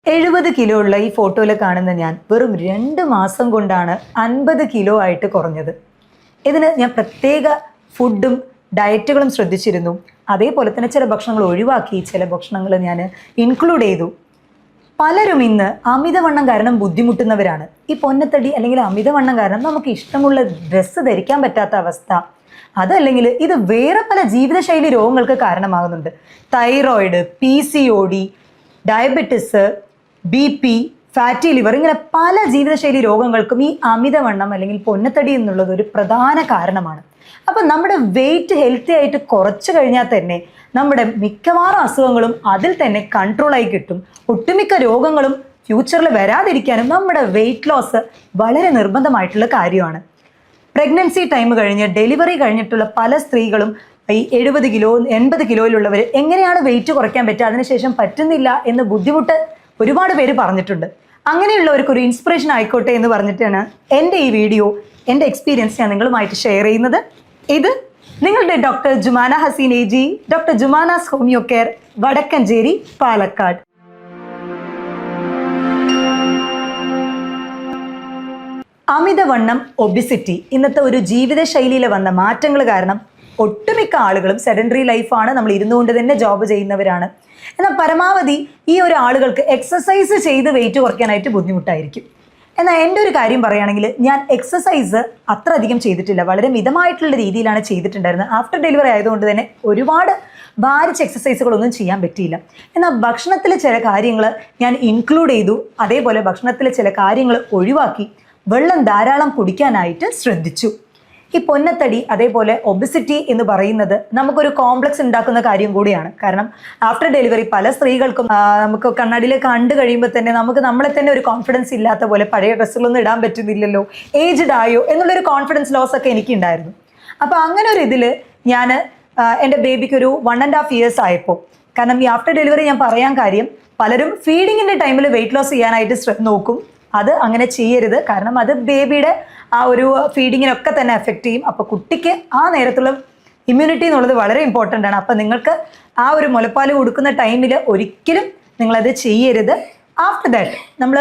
70 kilo ഉള്ള ഈ ഫോട്ടോയിൽ കാണുന്ന ഞാൻ വെറും 2 മാസം കൊണ്ടാണ് 50 കിലോ ആയിട്ട് കുറഞ്ഞത്. ഇതിന് ഞാൻ പ്രത്യേക ഫുഡും ഡയറ്റുകളും ശ്രദ്ധിച്ചിരുന്നു. അതേപോലെ തന്നെ ചില ഭക്ഷണങ്ങൾ ഒഴിവാക്കി, ചില ഭക്ഷണങ്ങൾ ഞാൻ ഇൻക്ലൂഡ് ചെയ്തു. പലരും ഇന്ന് അമിതവണ്ണം കാരണം ബുദ്ധിമുട്ടുന്നവരാണ്. ഈ പൊന്നത്തടി അല്ലെങ്കിൽ അമിതവണ്ണം കാരണം നമുക്ക് ഇഷ്ടമുള്ള ഡ്രസ്സ് ധരിക്കാൻ പറ്റാത്ത അവസ്ഥ, അതല്ലെങ്കിൽ ഇത് വേറെ പല ജീവിതശൈലി രോഗങ്ങൾക്ക് കാരണമാകുന്നുണ്ട്. Thyroid, PCOD, diabetes, BP, fatty liver, ഇങ്ങനെ പല ജീവിതശൈലി രോഗങ്ങൾക്കും ഈ അമിതവണ്ണം അല്ലെങ്കിൽ പൊന്നത്തടി എന്നുള്ളത് ഒരു പ്രധാന കാരണമാണ്. അപ്പം നമ്മുടെ വെയിറ്റ് ഹെൽത്തി ആയിട്ട് കുറച്ച് കഴിഞ്ഞാൽ തന്നെ നമ്മുടെ മിക്കവാറും അസുഖങ്ങളും അതിൽ തന്നെ കൺട്രോളായി കിട്ടും. ഒട്ടുമിക്ക രോഗങ്ങളും ഫ്യൂച്ചറിൽ വരാതിരിക്കാനും നമ്മുടെ വെയിറ്റ് ലോസ് വളരെ നിർബന്ധമായിട്ടുള്ള കാര്യമാണ്. പ്രഗ്നൻസി ടൈം കഴിഞ്ഞ് ഡെലിവറി കഴിഞ്ഞിട്ടുള്ള പല സ്ത്രീകളും ഈ 70 കിലോ 80 കിലോയിലുള്ളവർ എങ്ങനെയാണ് വെയിറ്റ് കുറയ്ക്കാൻ പറ്റുക, അതിനുശേഷം പറ്റുന്നില്ല എന്ന് ബുദ്ധിമുട്ട് ഒരുപാട് പേര് പറഞ്ഞിട്ടുണ്ട്. അങ്ങനെയുള്ളവർക്ക് ഒരു ഇൻസ്പിറേഷൻ ആയിക്കോട്ടെ എന്ന് പറഞ്ഞിട്ടാണ് എൻ്റെ ഈ വീഡിയോ, എൻ്റെ എക്സ്പീരിയൻസ് ഞാൻ നിങ്ങളുമായിട്ട് ഷെയർ ചെയ്യുന്നത്. ഇത് നിങ്ങളുടെ doctor Jumana Haseen AG, doctor Jumana's homeo care, Vadakkanchery, Palakkad. അമിതവണ്ണം, ഒബിസിറ്റി ഇന്നത്തെ ഒരു ജീവിതശൈലിയിൽ വന്ന മാറ്റങ്ങൾ കാരണം ഒട്ടുമിക്ക ആളുകളും സെഡൻഡറി ലൈഫാണ്, നമ്മൾ ഇരുന്നുകൊണ്ട് തന്നെ ജോബ് ചെയ്യുന്നവരാണ്. എന്നാൽ പരമാവധി ഈ ഒരു ആളുകൾക്ക് എക്സസൈസ് ചെയ്ത് വെയിറ്റ് കുറയ്ക്കാനായിട്ട് ബുദ്ധിമുട്ടായിരിക്കും. എന്നാൽ എൻ്റെ ഒരു കാര്യം പറയുകയാണെങ്കിൽ, ഞാൻ എക്സസൈസ് അത്ര അധികം ചെയ്തിട്ടില്ല, വളരെ മിതമായിട്ടുള്ള രീതിയിലാണ് ചെയ്തിട്ടുണ്ടായിരുന്നത്. ആഫ്റ്റർ ഡെലിവറി ആയതുകൊണ്ട് തന്നെ ഒരുപാട് ഭാരിച്ച എക്സസൈസുകളൊന്നും ചെയ്യാൻ പറ്റിയില്ല. എന്നാൽ ഭക്ഷണത്തിൽ ചില കാര്യങ്ങൾ ഞാൻ ഇൻക്ലൂഡ് ചെയ്തു, അതേപോലെ ഭക്ഷണത്തിൽ ചില കാര്യങ്ങൾ ഒഴിവാക്കി വെള്ളം ധാരാളം കുടിക്കാനായിട്ട് ശ്രദ്ധിച്ചു. ഈ പൊന്നത്തടി അതേപോലെ ഒബിസിറ്റി എന്ന് പറയുന്നത് നമുക്കൊരു കോംപ്ലക്സ് ഉണ്ടാക്കുന്ന കാര്യം കൂടിയാണ്. കാരണം ആഫ്റ്റർ ഡെലിവറി പല സ്ത്രീകൾക്കും നമുക്ക് കണ്ണാടിയിൽ കണ്ടു കഴിയുമ്പോൾ തന്നെ നമുക്ക് നമ്മളെ തന്നെ ഒരു കോൺഫിഡൻസ് ഇല്ലാത്ത പോലെ, പഴയ ഡ്രസ്സുകളൊന്നും ഇടാൻ പറ്റുന്നില്ലല്ലോ, ഏജ്ഡ് ആയോ എന്നുള്ളൊരു കോൺഫിഡൻസ് ലോസ് ഒക്കെ എനിക്കുണ്ടായിരുന്നു. അപ്പോൾ അങ്ങനെ ഒരു ഇതിൽ ഞാൻ എൻ്റെ ബേബിക്ക് ഒരു 1.5 years ആയപ്പോൾ, കാരണം ഈ ആഫ്റ്റർ ഡെലിവറി ഞാൻ പറയാൻ കാര്യം, പലരും ഫീഡിങ്ങിൻ്റെ ടൈമിൽ വെയിറ്റ് ലോസ് ചെയ്യാനായിട്ട് നോക്കും. അത് അങ്ങനെ ചെയ്യരുത്, കാരണം അത് ബേബിയുടെ ആ ഒരു ഫീഡിങ്ങിനൊക്കെ തന്നെ എഫക്റ്റ് ചെയ്യും. അപ്പോൾ കുട്ടിക്ക് ആ നേരത്തുള്ള ഇമ്മ്യൂണിറ്റി എന്നുള്ളത് വളരെ ഇമ്പോർട്ടൻ്റ് ആണ്. അപ്പോൾ നിങ്ങൾക്ക് ആ ഒരു മുലപ്പാൽ കൊടുക്കുന്ന ടൈമിൽ ഒരിക്കലും നിങ്ങളത് ചെയ്യരുത്. ആഫ്റ്റർ ദാറ്റ് നമ്മൾ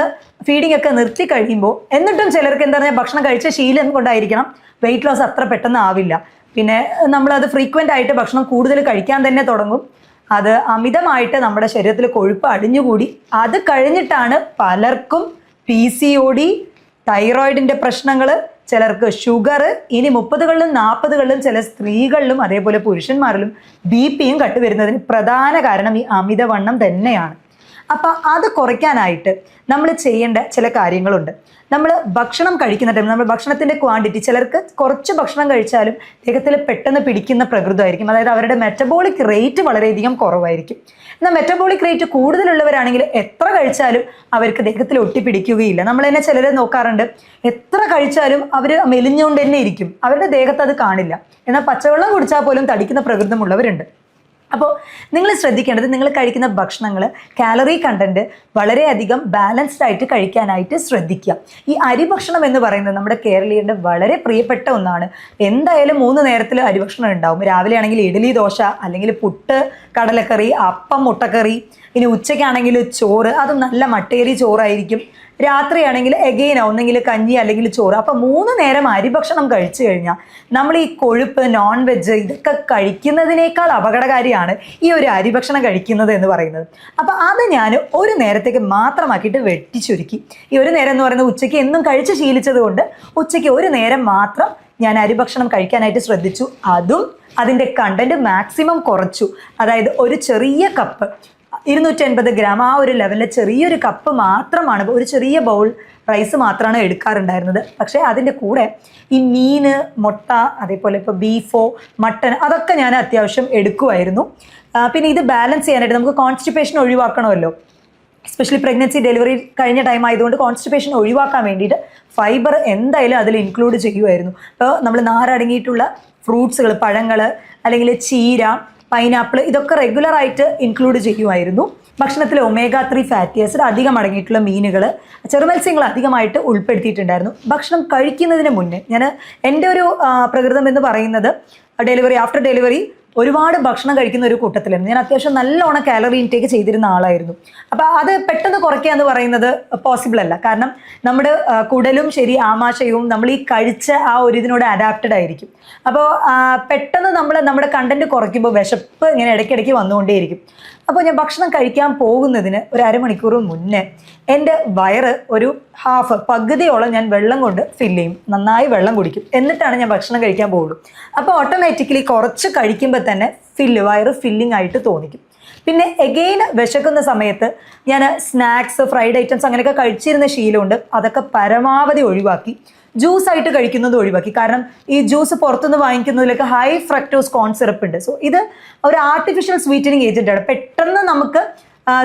ഫീഡിംഗ് ഒക്കെ നിർത്തി കഴിയുമ്പോൾ, എന്നിട്ടും ചിലർക്ക് എന്താ പറയുക, ഭക്ഷണം കഴിച്ച ശീലം കൊണ്ടായിരിക്കണം വെയിറ്റ് ലോസ് അത്ര പെട്ടെന്ന് ആവില്ല. പിന്നെ നമ്മളത് ഫ്രീക്വൻ്റ് ആയിട്ട് ഭക്ഷണം കൂടുതൽ കഴിക്കാൻ തന്നെ തുടങ്ങും. അത് അമിതമായിട്ട് നമ്മുടെ ശരീരത്തിൽ കൊഴുപ്പ് അടിഞ്ഞുകൂടി അത് കഴിഞ്ഞിട്ടാണ് പലർക്കും PCOD, തൈറോയിഡിൻ്റെ പ്രശ്നങ്ങൾ, ചിലർക്ക് ഷുഗർ, ഇനി 30കളിലും 40കളിലും ചില സ്ത്രീകളിലും അതേപോലെ പുരുഷന്മാരിലും BP-യും കണ്ടുവരുന്നതിന് പ്രധാന കാരണം ഈ അമിതവണ്ണം തന്നെയാണ്. അപ്പം അത് കുറയ്ക്കാനായിട്ട് നമ്മൾ ചെയ്യേണ്ട ചില കാര്യങ്ങളുണ്ട്. നമ്മൾ ഭക്ഷണം കഴിക്കുന്ന ടൈം നമ്മൾ ഭക്ഷണത്തിൻ്റെ ക്വാണ്ടിറ്റി, ചിലർക്ക് കുറച്ച് ഭക്ഷണം കഴിച്ചാലും ദേഹത്തിൽ പെട്ടെന്ന് പിടിക്കുന്ന പ്രകൃതമായിരിക്കും. അതായത് അവരുടെ മെറ്റബോളിക് റേറ്റ് വളരെയധികം കുറവായിരിക്കും. എന്നാൽ മെറ്റബോളിക് റേറ്റ് കൂടുതലുള്ളവരാണെങ്കിൽ എത്ര കഴിച്ചാലും അവർക്ക് ദേഹത്തിൽ ഒട്ടിപ്പിടിക്കുകയില്ല. നമ്മൾ തന്നെ ചിലരെ നോക്കാറുണ്ട്, എത്ര കഴിച്ചാലും അവർ മെലിഞ്ഞുകൊണ്ട് തന്നെ ഇരിക്കും, അവരുടെ ദേഹത്ത് അത് കാണില്ല. എന്നാൽ പച്ചവെള്ളം കുടിച്ചാൽ പോലും തടിക്കുന്ന പ്രകൃതമുള്ളവരുണ്ട്. അപ്പോൾ നിങ്ങൾ ശ്രദ്ധിക്കേണ്ടത്, നിങ്ങൾ കഴിക്കുന്ന ഭക്ഷണങ്ങൾ കാലറി കണ്ടൻറ്റ് വളരെയധികം ബാലൻസ്ഡ് ആയിട്ട് കഴിക്കാനായിട്ട് ശ്രദ്ധിക്കുക. ഈ അരിഭക്ഷണം എന്ന് പറയുന്നത് നമ്മുടെ കേരളീയരുടെ വളരെ പ്രിയപ്പെട്ട ഒന്നാണ്. എന്തായാലും 3 നേരത്തിൽ അരിഭക്ഷണം ഉണ്ടാവും. രാവിലെ ആണെങ്കിൽ ഇഡ്ഡലി, ദോശ, അല്ലെങ്കിൽ പുട്ട്, കടലക്കറി, അപ്പം, മുട്ടക്കറി. ഇനി ഉച്ചയ്ക്കാണെങ്കിൽ ചോറ്, അതും നല്ല മട്ടേരി ചോറായിരിക്കും. രാത്രിയാണെങ്കിൽ എഗെയിൻ ഒന്നെങ്കിൽ കഞ്ഞി അല്ലെങ്കിൽ ചോറ്. അപ്പം 3 നേരം അരിഭക്ഷണം കഴിച്ചു കഴിഞ്ഞാൽ നമ്മൾ ഈ കൊഴുപ്പ്, നോൺ വെജ് ഇതൊക്കെ കഴിക്കുന്നതിനേക്കാൾ അപകടകാരിയാണ് ഈ ഒരു അരിഭക്ഷണം കഴിക്കുന്നത് എന്ന് പറയുന്നത്. അപ്പം അത് ഞാൻ ഒരു നേരത്തേക്ക് മാത്രമാക്കിയിട്ട് വെട്ടിച്ചുരുക്കി. ഈ ഒരു നേരം എന്ന് പറയുന്നത് ഉച്ചയ്ക്ക് എന്നും കഴിച്ച് ശീലിച്ചത് കൊണ്ട് ഉച്ചയ്ക്ക് ഒരു നേരം മാത്രം ഞാൻ അരിഭക്ഷണം കഴിക്കാനായിട്ട് ശ്രദ്ധിച്ചു. അതും അതിൻ്റെ കണ്ടൻറ്റ് മാക്സിമം കുറച്ചു. അതായത് ഒരു ചെറിയ കപ്പ് 250 ഗ്രാം ആ ഒരു ലെവലിൽ ചെറിയൊരു കപ്പ് മാത്രമാണ്, ഒരു ചെറിയ ബൗൾ റൈസ് മാത്രമാണ് എടുക്കാറുണ്ടായിരുന്നത്. പക്ഷേ അതിൻ്റെ കൂടെ ഈ മീൻ, മുട്ട, അതേപോലെ ഇപ്പോൾ ബീഫോ മട്ടൺ അതൊക്കെ ഞാൻ അത്യാവശ്യം എടുക്കുമായിരുന്നു. പിന്നെ ഇത് ബാലൻസ് ചെയ്യാനായിട്ട് നമുക്ക് കോൺസ്റ്റിപ്പേഷൻ ഒഴിവാക്കണമല്ലോ. എസ്പെഷ്യലി പ്രഗ്നൻസി ഡെലിവറി കഴിഞ്ഞ ടൈം ആയതുകൊണ്ട് കോൺസ്റ്റിപ്പേഷൻ ഒഴിവാക്കാൻ വേണ്ടിയിട്ട് ഫൈബർ എന്തായാലും അതിൽ ഇൻക്ലൂഡ് ചെയ്യുമായിരുന്നു. അപ്പോൾ നമ്മൾ നാരടങ്ങിയിട്ടുള്ള ഫ്രൂട്ട്സുകൾ, പഴങ്ങൾ, അല്ലെങ്കിൽ ചീര, പൈനാപ്പിൾ ഇതൊക്കെ റെഗുലറായിട്ട് ഇൻക്ലൂഡ് ചെയ്യുമായിരുന്നു. ഭക്ഷണത്തിൽ omega-3 ഫാറ്റി ആസിഡ് അധികം അടങ്ങിയിട്ടുള്ള മീനുകൾ, ചെറുമത്സ്യങ്ങൾ അധികമായിട്ട് ഉൾപ്പെടുത്തിയിട്ടുണ്ടായിരുന്നു. ഭക്ഷണം കഴിക്കുന്നതിന് മുന്നേ ഞാൻ എൻ്റെ ഒരു പ്രകൃതം എന്ന് പറയുന്നത്, ആഫ്റ്റർ ഡെലിവറി ഒരുപാട് ഭക്ഷണം കഴിക്കുന്ന ഒരു കൂട്ടത്തിലായിരുന്നു. ഞാൻ അത്യാവശ്യം നല്ലോണം കാലറി ഇൻടേക്ക് ചെയ്തിരുന്ന ആളായിരുന്നു. അപ്പോൾ അത് പെട്ടെന്ന് കുറയ്ക്കുക എന്ന് പറയുന്നത് പോസിബിൾ അല്ല. കാരണം നമ്മുടെ കുടലും ശരി ആമാശയവും നമ്മൾ ഈ കഴിച്ച ആ ഒരു ഇതിനോട് അഡാപ്റ്റഡ് ആയിരിക്കും. അപ്പോൾ പെട്ടെന്ന് നമ്മൾ നമ്മുടെ കണ്ടന്റ് കുറയ്ക്കുമ്പോൾ വിശപ്പ് ഇങ്ങനെ ഇടയ്ക്കിടയ്ക്ക് വന്നുകൊണ്ടേയിരിക്കും. അപ്പോൾ ഞാൻ ഭക്ഷണം കഴിക്കാൻ പോകുന്നതിന് ഒരു അരമണിക്കൂർ മുന്നേ എൻ്റെ വയറ് ഒരു പകുതിയോളം ഞാൻ വെള്ളം കൊണ്ട് ഫില്ല് ചെയ്യും, നന്നായി വെള്ളം കുടിക്കും, എന്നിട്ടാണ് ഞാൻ ഭക്ഷണം കഴിക്കാൻ പോകുള്ളൂ. അപ്പോൾ ഓട്ടോമാറ്റിക്കലി കുറച്ച് കഴിക്കുമ്പോൾ തന്നെ വയറ് ഫില്ലിംഗ് ആയിട്ട് തോന്നിക്കും. പിന്നെ എഗെയിൻ വിശക്കുന്ന സമയത്ത് ഞാൻ സ്നാക്സ്, ഫ്രൈഡ് ഐറ്റംസ് അങ്ങനെയൊക്കെ കഴിച്ചിരുന്ന ശീലമുണ്ട്. അതൊക്കെ പരമാവധി ഒഴിവാക്കി ജ്യൂസ് ആയിട്ട് കഴിക്കുന്നത് ഒഴിവാക്കി. കാരണം ഈ ജ്യൂസ് പുറത്തുനിന്ന് വാങ്ങിക്കുന്നതിലൊക്കെ ഹൈ ഫ്രക്ടോസ് കോൺ സിറപ്പ് ഉണ്ട്. സോ ഇത് ഒരു ആർട്ടിഫിഷ്യൽ സ്വീറ്റനിങ് ഏജന്റാണ്. പെട്ടെന്ന് നമുക്ക്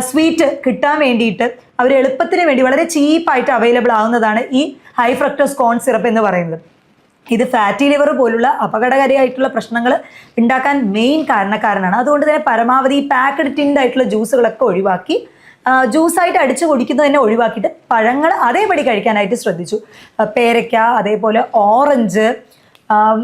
സ്വീറ്റ് കിട്ടാൻ വേണ്ടിയിട്ട് അവർ എളുപ്പത്തിന് വേണ്ടി വളരെ ചീപ്പായിട്ട് അവൈലബിൾ ആവുന്നതാണ് ഈ ഹൈ ഫ്രക്ടോസ് കോൺ സിറപ്പ് എന്ന് പറയുന്നത്. ഇത് ഫാറ്റി ലിവർ പോലുള്ള അപകടകാരിയായിട്ടുള്ള പ്രശ്നങ്ങൾ ഉണ്ടാക്കാൻ മെയിൻ കാരണക്കാരനാണ്. അതുകൊണ്ട് തന്നെ പരമാവധി ഈ പാക്കഡ് ടിൻഡ് ആയിട്ടുള്ള ജ്യൂസുകളൊക്കെ ഒഴിവാക്കി ജ്യൂസായിട്ട് അടിച്ചു കുടിക്കുന്നത് തന്നെ ഒഴിവാക്കിയിട്ട് പഴങ്ങൾ അതേപടി കഴിക്കാനായിട്ട് ശ്രദ്ധിച്ചു. പേരയ്ക്ക, അതേപോലെ ഓറഞ്ച്,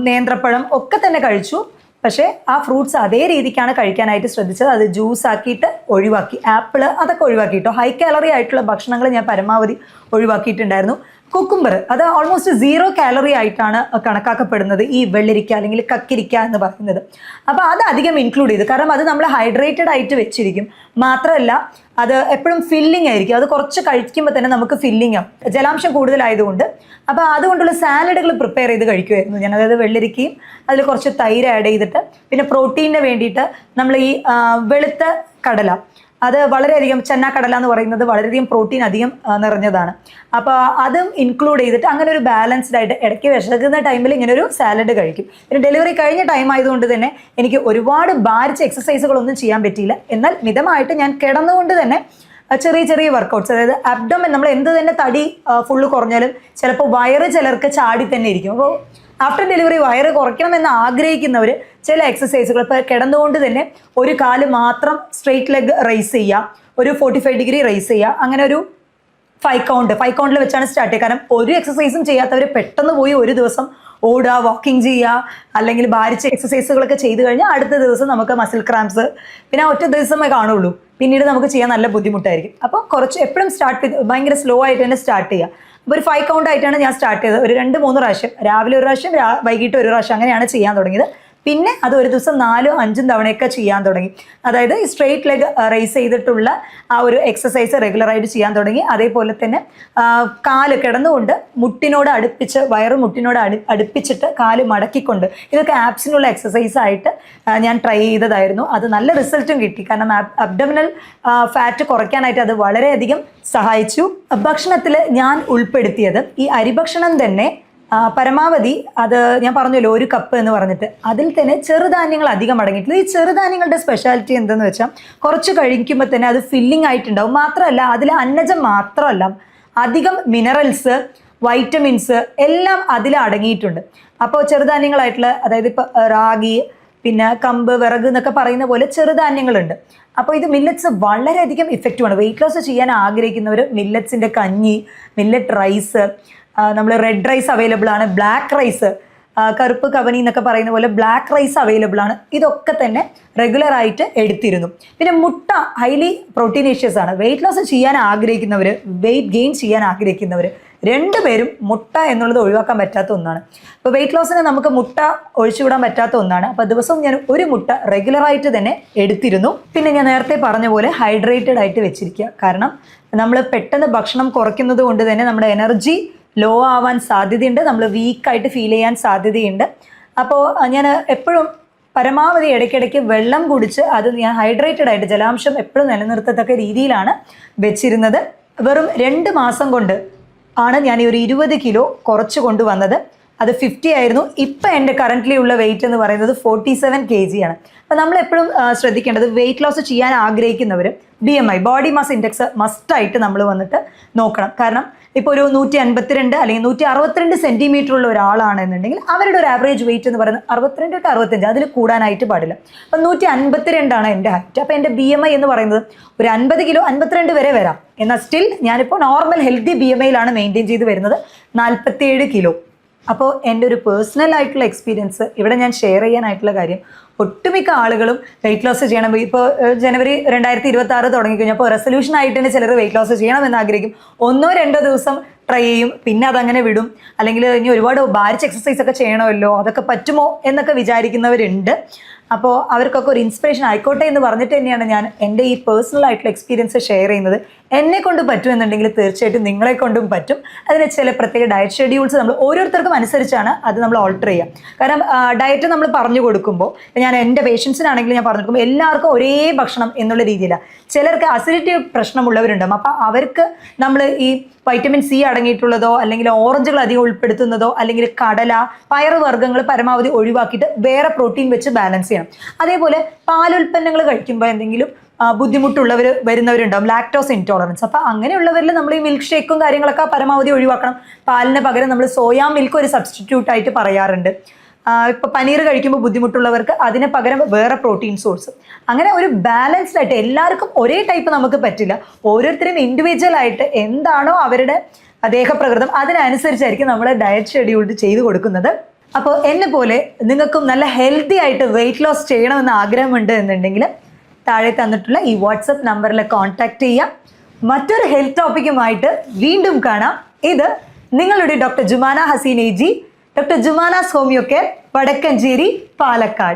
നേന്ത്രപ്പഴം ഒക്കെ തന്നെ കഴിച്ചു. പക്ഷേ ആ ഫ്രൂട്ട്സ് അതേ രീതിക്കാണ് കഴിക്കാനായിട്ട് ശ്രദ്ധിച്ചത്. അത് ജ്യൂസ് ആക്കിയിട്ട് ഒഴിവാക്കി. ആപ്പിള് അതൊക്കെ ഒഴിവാക്കിയിട്ടോ. ഹൈ കാലറി ആയിട്ടുള്ള ഭക്ഷണങ്ങൾ ഞാൻ പരമാവധി ഒഴിവാക്കിയിട്ടുണ്ടായിരുന്നു. കുക്കുംബർ അത് ഓൾമോസ്റ്റ് 0 കാലറി ആയിട്ടാണ് കണക്കാക്കപ്പെടുന്നത്, ഈ വെള്ളരിക്ക അല്ലെങ്കിൽ കക്കിരിക്ക എന്ന് പറയുന്നത്. അപ്പോൾ അത് അധികം ഇൻക്ലൂഡ് ചെയ്തു. കാരണം അത് നമ്മൾ ഹൈഡ്രേറ്റഡ് ആയിട്ട് വെച്ചിരിക്കും. മാത്രമല്ല അത് എപ്പോഴും ഫില്ലിംഗ് ആയിരിക്കും. അത് കുറച്ച് കഴിക്കുമ്പോൾ തന്നെ നമുക്ക് ഫില്ലിംഗ് ആവും, ജലാംശം കൂടുതലായതുകൊണ്ട്. അപ്പോൾ അതുകൊണ്ടുള്ള സാലഡുകൾ പ്രിപ്പയർ ചെയ്ത് കഴിക്കുമായിരുന്നു ഞാൻ. അതായത് വെള്ളരിക്കയും അതിൽ കുറച്ച് തൈര് ആഡ് ചെയ്തിട്ട്, പിന്നെ പ്രോട്ടീനിന് വേണ്ടിയിട്ട് നമ്മൾ ഈ വെളുത്ത കടല, അത് വളരെയധികം ചെന്നാക്കടല എന്ന് പറയുന്നത് വളരെയധികം പ്രോട്ടീൻ അധികം നിറഞ്ഞതാണ്. അപ്പോൾ അതും ഇൻക്ലൂഡ് ചെയ്തിട്ട് അങ്ങനെ ഒരു ബാലൻസ്ഡ് ആയിട്ട് ഇടയ്ക്ക് വിശക്കുന്ന ടൈമിൽ ഇങ്ങനെ ഒരു സാലഡ് കഴിക്കും. പിന്നെ ഡെലിവറി കഴിഞ്ഞ ടൈം ആയതുകൊണ്ട് തന്നെ എനിക്ക് ഒരുപാട് ഭാരിച്ച എക്സസൈസുകളൊന്നും ചെയ്യാൻ പറ്റിയില്ല. എന്നാൽ മിതമായിട്ട് ഞാൻ കിടന്നുകൊണ്ട് തന്നെ ചെറിയ ചെറിയ വർക്കൗട്ട്സ്, അതായത് അബ്ഡോമൻ, നമ്മൾ എന്ത് തന്നെ തടി ഫുള്ള് കുറഞ്ഞാലും ചിലപ്പോൾ വയറ് ചിലർക്ക് ചാടി തന്നെ ഇരിക്കും. അപ്പോൾ ആഫ്റ്റർ ഡെലിവറി വയറ് കുറയ്ക്കണമെന്ന് ആഗ്രഹിക്കുന്നവർ ചില എക്സസൈസുകൾ, ഇപ്പോൾ കിടന്നുകൊണ്ട് തന്നെ ഒരു കാല് മാത്രം സ്ട്രെയിറ്റ് ലെഗ് റൈസ് ചെയ്യുക, ഒരു 45 ഡിഗ്രി റൈസ് ചെയ്യുക, അങ്ങനെ ഒരു 5 കൗണ്ടിൽ വെച്ചാണ് സ്റ്റാർട്ട് ചെയ്യുക. കാരണം ഒരു എക്സസൈസും ചെയ്യാത്തവർ പെട്ടെന്ന് പോയി ഒരു ദിവസം ഓടുക, വാക്കിംഗ് ചെയ്യുക, അല്ലെങ്കിൽ ഭാരിച്ച എക്സസൈസുകളൊക്കെ ചെയ്ത് കഴിഞ്ഞാൽ അടുത്ത ദിവസം നമുക്ക് മസിൽ ക്രാംസ്, പിന്നെ ഒറ്റ ദിവസമേ കാണുള്ളൂ, പിന്നീട് നമുക്ക് ചെയ്യാൻ നല്ല ബുദ്ധിമുട്ടായിരിക്കും. അപ്പോൾ കുറച്ച് എപ്പോഴും സ്റ്റാർട്ട് ചെയ്ത് ഭയങ്കര സ്ലോ ആയിട്ട് തന്നെ സ്റ്റാർട്ട് ചെയ്യുക. അപ്പോൾ ഒരു 5 കൗണ്ട് ആയിട്ടാണ് ഞാൻ സ്റ്റാർട്ട് ചെയ്തത്. ഒരു 2-3 പ്രാവശ്യം, രാവിലെ ഒരു പ്രാവശ്യം, വൈകിട്ട് ഒരു പ്രാവശ്യം, അങ്ങനെയാണ് ചെയ്യാൻ തുടങ്ങിയത്. പിന്നെ അത് ഒരു ദിവസം 4-5 തവണയൊക്കെ ചെയ്യാൻ തുടങ്ങി. അതായത് ഈ സ്ട്രെയിറ്റ് ലെഗ് റൈസ് ചെയ്തിട്ടുള്ള ആ ഒരു എക്സസൈസ് റെഗുലറായിട്ട് ചെയ്യാൻ തുടങ്ങി. അതേപോലെ തന്നെ കാല് കിടന്നുകൊണ്ട് മുട്ടിനോട് അടുപ്പിച്ച്, വയറ് മുട്ടിനോട് അടുപ്പിച്ചിട്ട് കാല് മടക്കിക്കൊണ്ട്, ഇതൊക്കെ ആപ്സിനുള്ള എക്സസൈസ് ആയിട്ട് ഞാൻ ട്രൈ ചെയ്തതായിരുന്നു. അത് നല്ല റിസൾട്ടും കിട്ടി. കാരണം അബ്ഡോമിനൽ ഫാറ്റ് കുറയ്ക്കാനായിട്ട് അത് വളരെയധികം സഹായിച്ചു. ഭക്ഷണത്തിൽ ഞാൻ ഉൾപ്പെടുത്തിയത് ഈ അരിഭക്ഷണം തന്നെ പരമാവധി, അത് ഞാൻ പറഞ്ഞല്ലോ 1 കപ്പ് എന്ന് പറഞ്ഞിട്ട്, അതിൽ തന്നെ ചെറുധാന്യങ്ങൾ അധികം അടങ്ങിയിട്ടില്ല. ഈ ചെറുധാന്യങ്ങളുടെ സ്പെഷ്യാലിറ്റി എന്തെന്ന് വെച്ചാൽ കുറച്ച് കഴിക്കുമ്പോൾ തന്നെ അത് ഫില്ലിംഗ് ആയിട്ടുണ്ടാവും. മാത്രമല്ല അതിൽ അന്നജം മാത്രമല്ല, അധികം മിനറൽസ്, വൈറ്റമിൻസ് എല്ലാം അതിൽ അടങ്ങിയിട്ടുണ്ട്. അപ്പോൾ ചെറുധാന്യങ്ങളായിട്ടുള്ള, അതായത് ഇപ്പോൾ റാഗി, പിന്നെ കമ്പ്, വിറക് എന്നൊക്കെ പറയുന്ന പോലെ ചെറുധാന്യങ്ങളുണ്ട്. അപ്പോൾ ഇത് മില്ലറ്റ്സ് വളരെയധികം ഇഫക്റ്റീവാണ്. വെയിറ്റ് ലോസ് ചെയ്യാൻ ആഗ്രഹിക്കുന്നവർ മില്ലറ്റ്സിൻ്റെ കഞ്ഞി, മില്ലറ്റ് റൈസ്, നമ്മൾ റെഡ് റൈസ് അവൈലബിൾ ആണ്, ബ്ലാക്ക് റൈസ്, കറുപ്പ് കവനി എന്നൊക്കെ പറയുന്ന പോലെ ബ്ലാക്ക് റൈസ് അവൈലബിൾ ആണ്. ഇതൊക്കെ തന്നെ റെഗുലറായിട്ട് എടുത്തിരുന്നു. പിന്നെ മുട്ട ഹൈലി പ്രോട്ടീനേഷ്യസ് ആണ്. വെയിറ്റ് ലോസ് ചെയ്യാൻ ആഗ്രഹിക്കുന്നവർ, വെയിറ്റ് ഗെയിൻ ചെയ്യാൻ ആഗ്രഹിക്കുന്നവർ രണ്ടുപേരും മുട്ട എന്നുള്ളത് ഒഴിവാക്കാൻ പറ്റാത്ത ഒന്നാണ്. ഇപ്പോൾ വെയിറ്റ് ലോസിന് നമുക്ക് മുട്ട ഒഴിച്ചുവിടാൻ പറ്റാത്ത ഒന്നാണ്. അപ്പോൾ ദിവസവും ഞാൻ ഒരു മുട്ട റെഗുലറായിട്ട് തന്നെ എടുത്തിരുന്നു. പിന്നെ ഞാൻ നേരത്തെ പറഞ്ഞ പോലെ ഹൈഡ്രേറ്റഡ് ആയിട്ട് വെച്ചിരിക്കുക. കാരണം നമ്മൾ പെട്ടെന്ന് ഭക്ഷണം കുറയ്ക്കുന്നത് കൊണ്ട് തന്നെ നമ്മുടെ എനർജി ലോ ആവാൻ സാധ്യതയുണ്ട്, നമ്മൾ വീക്കായിട്ട് ഫീൽ ചെയ്യാൻ സാധ്യതയുണ്ട്. അപ്പോൾ ഞാൻ എപ്പോഴും പരമാവധി ഇടയ്ക്കിടയ്ക്ക് വെള്ളം കുടിച്ച് അത് ഞാൻ ഹൈഡ്രേറ്റഡ് ആയിട്ട് ജലാംശം എപ്പോഴും നിലനിർത്തത്തക്ക രീതിയിലാണ് വെച്ചിരുന്നത്. വെറും 2 മാസം കൊണ്ട് ആണ് ഞാൻ ഈ ഒരു 20 കിലോ കുറച്ച് കൊണ്ടുവന്നത്. അത് 50 ആയിരുന്നു. ഇപ്പം എൻ്റെ കറൻ്റ്ലി ഉള്ള വെയിറ്റ് എന്ന് പറയുന്നത് 47 kg ആണ്. അപ്പം നമ്മളെപ്പോഴും ശ്രദ്ധിക്കേണ്ടത്, വെയിറ്റ് ലോസ് ചെയ്യാൻ ആഗ്രഹിക്കുന്നവർ BMI, ബോഡി മാസ് ഇൻഡെക്സ് മസ്റ്റായിട്ട് നമ്മൾ വന്നിട്ട് നോക്കണം. കാരണം ഇപ്പോൾ ഒരു 152 അല്ലെങ്കിൽ 162 സെൻറ്റിമീറ്റർ ഉള്ള ഒരാളാണെന്നുണ്ടെങ്കിൽ അവരുടെ ഒരു ആവറേജ് വെയിറ്റ് എന്ന് പറയുന്നത് 62 to 65, അതിൽ കൂടാനായിട്ട് പാടില്ല. അപ്പം 152 എൻ്റെ ഹൈറ്റ്. അപ്പോൾ എൻ്റെ BMI എന്ന് പറയുന്നത് ഒരു 50 കിലോ 52 വരെ വരാം. എന്നാൽ സ്റ്റിൽ ഞാനിപ്പോൾ നോർമൽ ഹെൽത്തി BMIയിലാണ് മെയിൻറ്റെയിൻ ചെയ്ത് വരുന്നത്. 47 കിലോ. അപ്പോൾ എൻ്റെ ഒരു പേഴ്സണൽ ആയിട്ടുള്ള എക്സ്പീരിയൻസ് ഇവിടെ ഞാൻ ഷെയർ ചെയ്യാനായിട്ടുള്ള കാര്യം, ഒട്ടുമിക്ക ആളുകളും വെയിറ്റ് ലോസ് ചെയ്യണം. ഇപ്പോൾ ജനുവരി 2026 തുടങ്ങിക്കഴിഞ്ഞപ്പോൾ റെസൊല്യൂഷൻ ആയിട്ട് തന്നെ ചിലർ വെയിറ്റ് ലോസ് ചെയ്യണമെന്ന് ആഗ്രഹിക്കും. 1-2 ദിവസം ട്രൈ ചെയ്യും, പിന്നെ അതങ്ങനെ വിടും. അല്ലെങ്കിൽ ഇനി ഒരുപാട് ഭാരിച്ച എക്സസൈസ് ഒക്കെ ചെയ്യണമല്ലോ, അതൊക്കെ പറ്റുമോ എന്നൊക്കെ വിചാരിക്കുന്നവരുണ്ട്. അപ്പോൾ അവർക്കൊക്കെ ഒരു ഇൻസ്പിറേഷൻ ആയിക്കോട്ടെ എന്ന് പറഞ്ഞിട്ട് തന്നെയാണ് ഞാൻ എൻ്റെ ഈ പേഴ്സണൽ ആയിട്ടുള്ള എക്സ്പീരിയൻസ് ഷെയർ ചെയ്യുന്നത്. എന്നെ കൊണ്ട് പറ്റുമെന്നുണ്ടെങ്കിൽ തീർച്ചയായിട്ടും നിങ്ങളെ കൊണ്ടും പറ്റും. അതിന് ചില പ്രത്യേക ഡയറ്റ് ഷെഡ്യൂൾസ് നമ്മൾ ഓരോരുത്തർക്കും അനുസരിച്ചാണ് അത് നമ്മൾ ഓൾട്ടർ ചെയ്യുക. കാരണം ഡയറ്റ് നമ്മൾ പറഞ്ഞു കൊടുക്കുമ്പോൾ, ഞാൻ എൻ്റെ പേഷ്യൻസിനാണെങ്കിൽ ഞാൻ പറഞ്ഞു കൊടുക്കുമ്പോൾ എല്ലാവർക്കും ഒരേ ഭക്ഷണം എന്നുള്ള രീതിയിലാണ്. ചിലർക്ക് അസിഡിറ്റി പ്രശ്നമുള്ളവരുണ്ടാകും. അപ്പോൾ അവർക്ക് നമ്മൾ ഈ വൈറ്റമിൻ സി അടങ്ങിയിട്ടുള്ളതോ അല്ലെങ്കിൽ ഓറഞ്ചുകൾ അധികം ഉൾപ്പെടുത്തുന്നതോ അല്ലെങ്കിൽ കടല, പയറുവർഗ്ഗങ്ങൾ പരമാവധി ഒഴിവാക്കിയിട്ട് വേറെ പ്രോട്ടീൻ വെച്ച് ബാലൻസ് ചെയ്യണം. അതേപോലെ പാലുൽപ്പന്നങ്ങൾ കഴിക്കുമ്പോൾ എന്തെങ്കിലും വരുന്നവരുണ്ടാവും, ലാക്ടോസ് ഇൻടോളറൻസ്. അപ്പോൾ അങ്ങനെയുള്ളവരിൽ നമ്മൾ ഈ മിൽക്ക് ഷേക്കും കാര്യങ്ങളൊക്കെ പരമാവധി ഒഴിവാക്കണം. പാലിന് പകരം നമ്മൾ സോയാ മിൽക്ക് ഒരു സബ്സ്റ്റിറ്റ്യൂട്ട് ആയിട്ട് പറയാറുണ്ട്. ഇപ്പോൾ പനീർ കഴിക്കുമ്പോൾ ബുദ്ധിമുട്ടുള്ളവർക്ക് അതിന് പകരം വേറെ പ്രോട്ടീൻ സോഴ്സ്. അങ്ങനെ ഒരു ബാലൻസ്ഡ് ആയിട്ട്, എല്ലാവർക്കും ഒരേ ടൈപ്പ് നമുക്ക് പറ്റില്ല. ഓരോരുത്തരും ഇൻഡിവിജ്വൽ ആയിട്ട് എന്താണോ അവരുടെ ദേഹപ്രകൃതം അതിനനുസരിച്ചായിരിക്കും നമ്മൾ ഡയറ്റ് ഷെഡ്യൂൾ ചെയ്ത് കൊടുക്കുന്നത്. അപ്പോൾ എന്നെ പോലെ നിങ്ങൾക്കും നല്ല ഹെൽത്തി ആയിട്ട് വെയിറ്റ് ലോസ് ചെയ്യണമെന്ന് ആഗ്രഹമുണ്ട് എന്നുണ്ടെങ്കിൽ താഴെ തന്നിട്ടുള്ള ഈ വാട്സപ്പ് നമ്പറിൽ കോൺടാക്ട് ചെയ്യാം. മറ്റൊരു ഹെൽത്ത് ടോപ്പിക്കുമായിട്ട് വീണ്ടും കാണാം. ഇത് നിങ്ങളുടെ doctor Jumana Haseen AG, doctor Jumana's homeo care, Vadakkanchery, Palakkad.